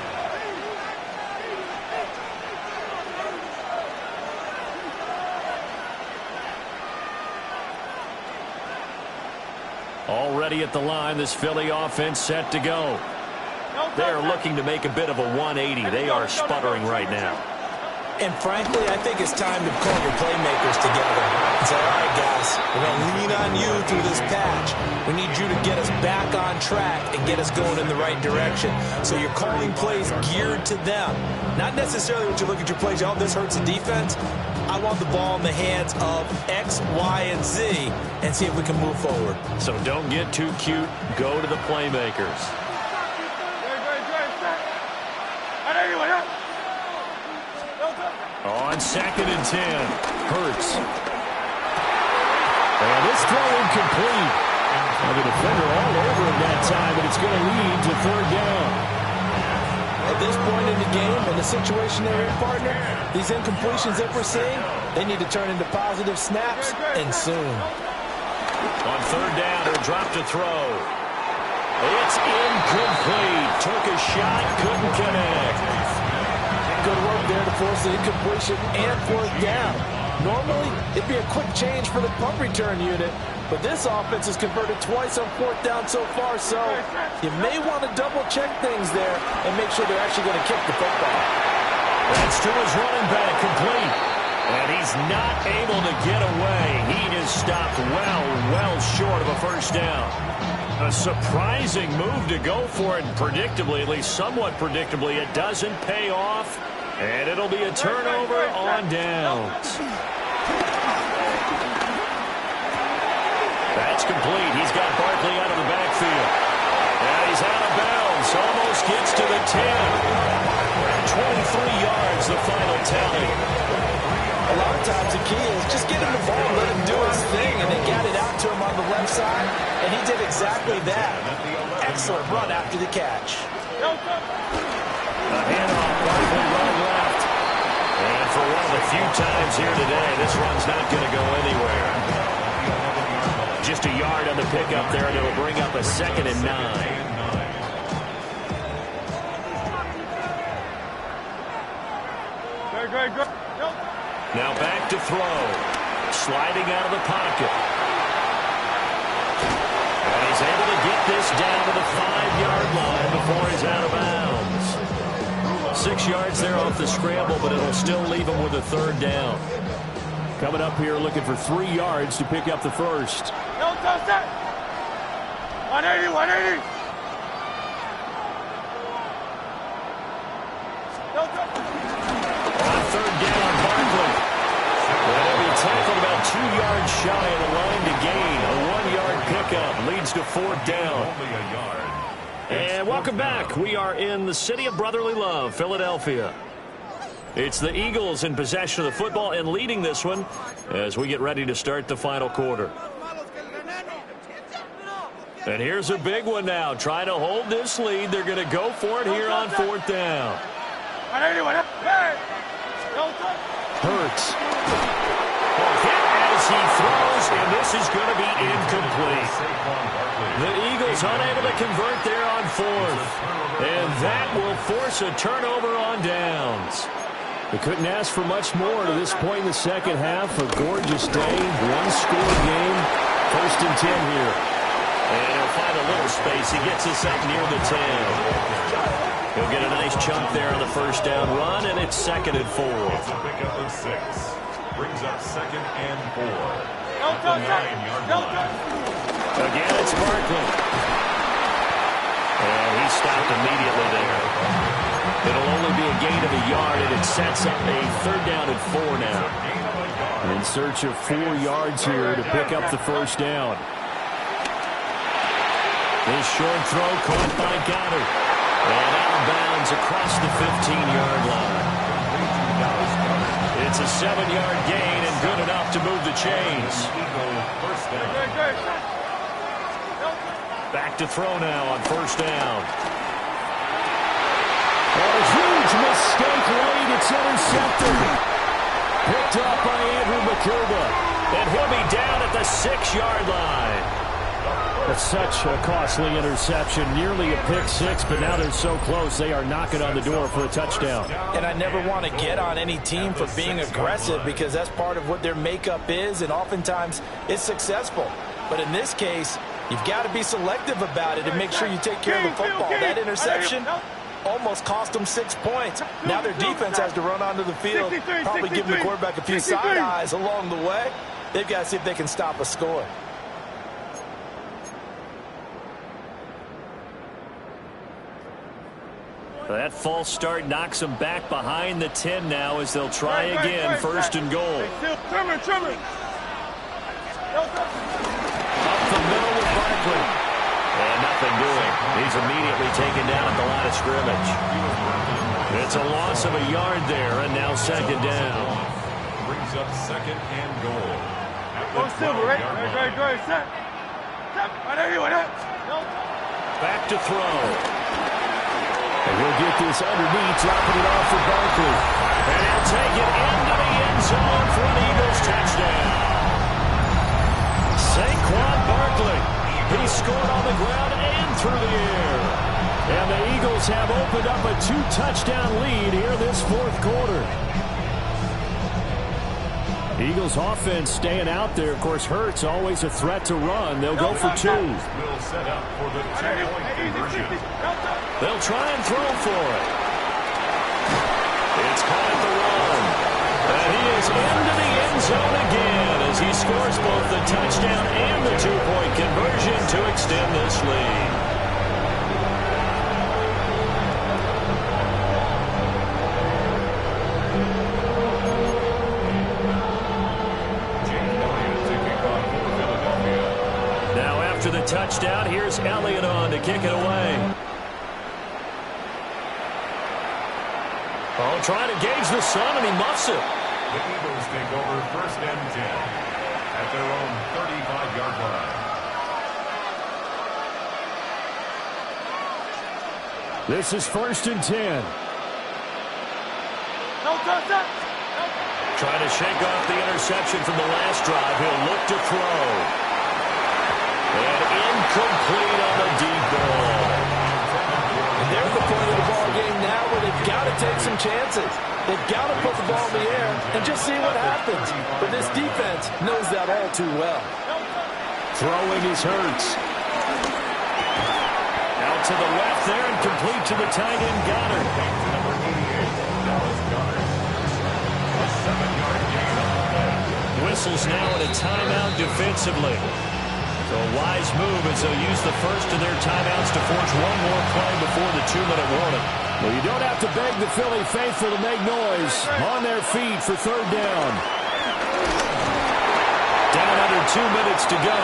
Already at the line, this Philly offense set to go. They're looking to make a bit of a 180. They are sputtering right now. And frankly, I think it's time to call your playmakers together and say, all right, guys, we're going to lean on you through this patch. We need you to get us back on track and get us going in the right direction. So you're calling plays geared to them. Not necessarily when you look at your plays, oh, this hurts the defense. I want the ball in the hands of X, Y, and Z and see if we can move forward. So don't get too cute. Go to the playmakers. On 2nd and 10, Hurts. And this throw incomplete. And the defender all over him that time, but it's going to lead to third down. At this point in the game, in the situation they're in, partner, these incompletions that we're seeing, they need to turn into positive snaps, and soon. On third down, he'll drop to throw. It's incomplete. Took a shot, couldn't connect. Good work there to force the incompletion and fourth down. Normally, it'd be a quick change for the punt return unit, but this offense has converted twice on fourth down so far, so you may want to double-check things there and make sure they're actually going to kick the football. That's to his running back, complete. And he's not able to get away. He is stopped well short of a first down. A surprising move to go for it, predictably, at least somewhat predictably. It doesn't pay off, and it'll be a turnover on downs. That's complete. He's got Barkley out of the backfield. And he's out of bounds. Almost gets to the 10. 23 yards, the final tally. A lot of times the key is just get him the ball, let him do his thing, and they got it out to him on the left side, and he did exactly that. Excellent run after the catch. A handoff, Barkley run left. And for one of the few times here today, this run's not going to go anywhere. Just a yard on the pickup there, and it'll bring up a 2nd and 9. Now back to throw. Sliding out of the pocket. And he's able to get this down to the 5-yard line before he's out of bounds. 6 yards there off the scramble, but it'll still leave him with a third down. Coming up here looking for 3 yards to pick up the first. 180. Third down, Barkley. That'll be tackled about 2 yards shy of the line to gain. A 1-yard pickup leads to fourth down. Only a yard. And welcome back. We are in the city of brotherly love, Philadelphia. It's the Eagles in possession of the football and leading this one as we get ready to start the final quarter. And here's a big one now. Trying to hold this lead. They're going to go for it here on fourth down. Hurts. Hit as he throws, and this is going to be incomplete. The Eagles unable to convert there on fourth. And that will force a turnover on downs. We couldn't ask for much more to this point in the second half. A gorgeous day, one-score game. 1st and 10 here. And he'll find a little space. He gets us up near the 10. He'll get a nice chunk there on the first down run, and it's 2nd and 4. It's a pickup of 6. Brings up 2nd and 4. At the 9-yard line. Again, it's Barkley. And he stopped immediately there. It'll only be a gain of a yard, and it sets up a 3rd down and 4 now. In search of 4 yards here to pick up the first down. This short throw caught by Goddard. And out of bounds across the 15-yard line. It's a 7-yard gain and good enough to move the chains. Back to throw now on 1st down. A huge mistake late. It's intercepted. Picked up by Andrew McCurba. And he'll be down at the 6-yard line. That's such a costly interception. Nearly a pick six, but now they're so close. They are knocking on the door for a touchdown. And I never want to get on any team for being aggressive because that's part of what their makeup is, and oftentimes it's successful. But in this case, you've got to be selective about it and make sure you take care of the football. That interception almost cost them 6 points. Now their defense has to run onto the field, probably giving the quarterback a few side eyes along the way. They've got to see if they can stop a score. That false start knocks them back behind the 10 now as they'll try again. 1st and goal. Trimmer. Up the middle with Barkley. And nothing doing. He's immediately taken down at the line of scrimmage. It's a loss of a yard there, and now 2nd down. Brings up 2nd and goal. Go Silver, right? Go, set. Back to throw. And he'll get this underneath, dropping it off for Barkley. And he'll take it into the end zone for an Eagles touchdown. Saquon Barkley. He scored on the ground and through the air. And the Eagles have opened up a 2-touchdown lead here this 4th quarter. Eagles offense staying out there. Of course, Hurts always a threat to run. They'll go for 2. Will set up for the 2-point conversion. They'll try and throw for it. It's caught at the 1. And he is into the end zone again as he scores both the touchdown and the 2-point conversion to extend this lead. After the touchdown, here's Elliott on to kick it away. Oh, trying to gauge the sun, and he muffs it. The Eagles take over 1st and 10 at their own 35-yard line. This is 1st and 10. Trying to shake off the interception from the last drive. He'll look to throw. And incomplete on the deep ball. And they're at the point of the ball game now where they've got to take some chances. They've got to put the ball in the air and just see what happens. But this defense knows that all too well. Throwing is Hurts. Out to the left there and complete to the tight end Goddard. Number 88, Dallas Goddard. A 7-yard gain on the play. Whistles now at a timeout defensively. So a wise move as they'll use the first of their timeouts to force one more play before the 2-minute warning. Well, you don't have to beg the Philly faithful to make noise. On their feet for 3rd down. Down under 2 minutes to go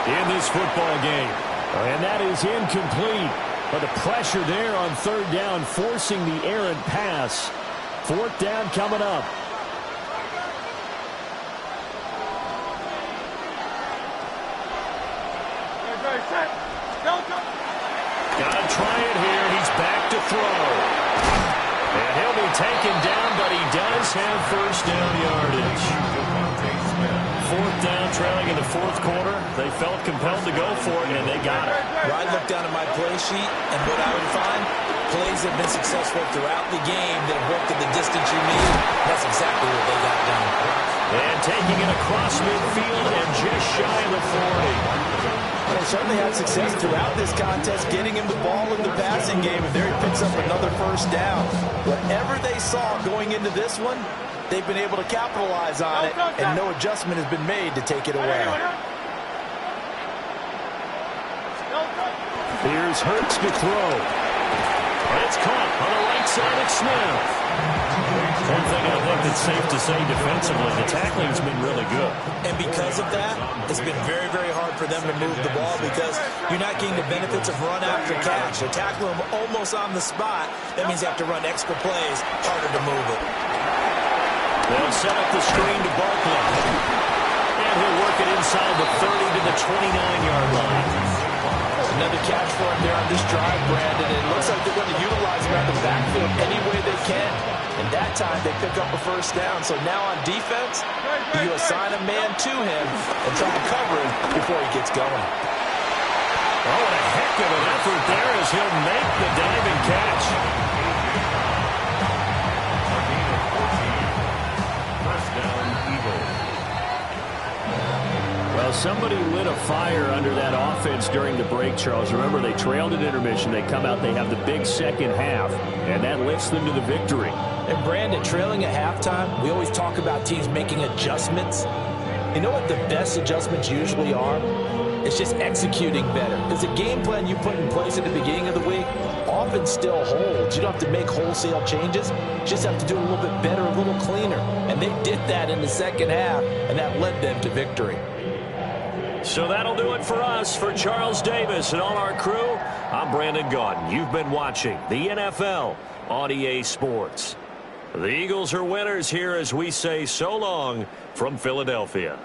in this football game. And that is incomplete. But the pressure there on 3rd down, forcing the errant pass. 4th down coming up. Gotta try it here. He's back to throw. And he'll be taken down, but he does have 1st down yardage. 4th down, trailing in the 4th quarter. They felt compelled to go for it, and they got it. Well, I look down at my play sheet, and what I would find, plays have been successful throughout the game that have worked at the distance you need. That's exactly what they got done. And taking it across midfield and just shy of the 40. They certainly had success throughout this contest, getting him the ball in the passing game, and there he picks up another first down. Whatever they saw going into this one, they've been able to capitalize on it, and no adjustment has been made to take it away. Here's Hurts to throw. It's caught on the right side of Smith. One thing I think that's safe to say defensively, the tackling's been really good. And because of that, it's been very, very hard for them to move the ball because you're not getting the benefits of run after catch. They're tackling them almost on the spot. That means they have to run extra plays, harder to move it. They'll set up the screen to Barkley. And he'll work it inside the 30 to the 29-yard line. Another catch for him there on this drive, Brandon. It looks like they're going to utilize him out of the backfield any way they can. And that time they pick up a first down. So now on defense, you assign a man to him and try to cover him before he gets going. Oh, what a heck of an effort there as he'll make the diving catch. Well, somebody lit a fire under that offense during the break, Charles. Remember, they trailed at intermission. They come out, they have the big second half, and that lifts them to the victory. And Brandon, trailing at halftime, we always talk about teams making adjustments. You know what the best adjustments usually are? It's just executing better. Because the game plan you put in place at the beginning of the week often still holds. You don't have to make wholesale changes. You just have to do it a little bit better, a little cleaner. And they did that in the second half, and that led them to victory. So that'll do it for us. For Charles Davis and all our crew, I'm Brandon Gaudin. You've been watching the NFL on EA Sports. The Eagles are winners here as we say so long from Philadelphia.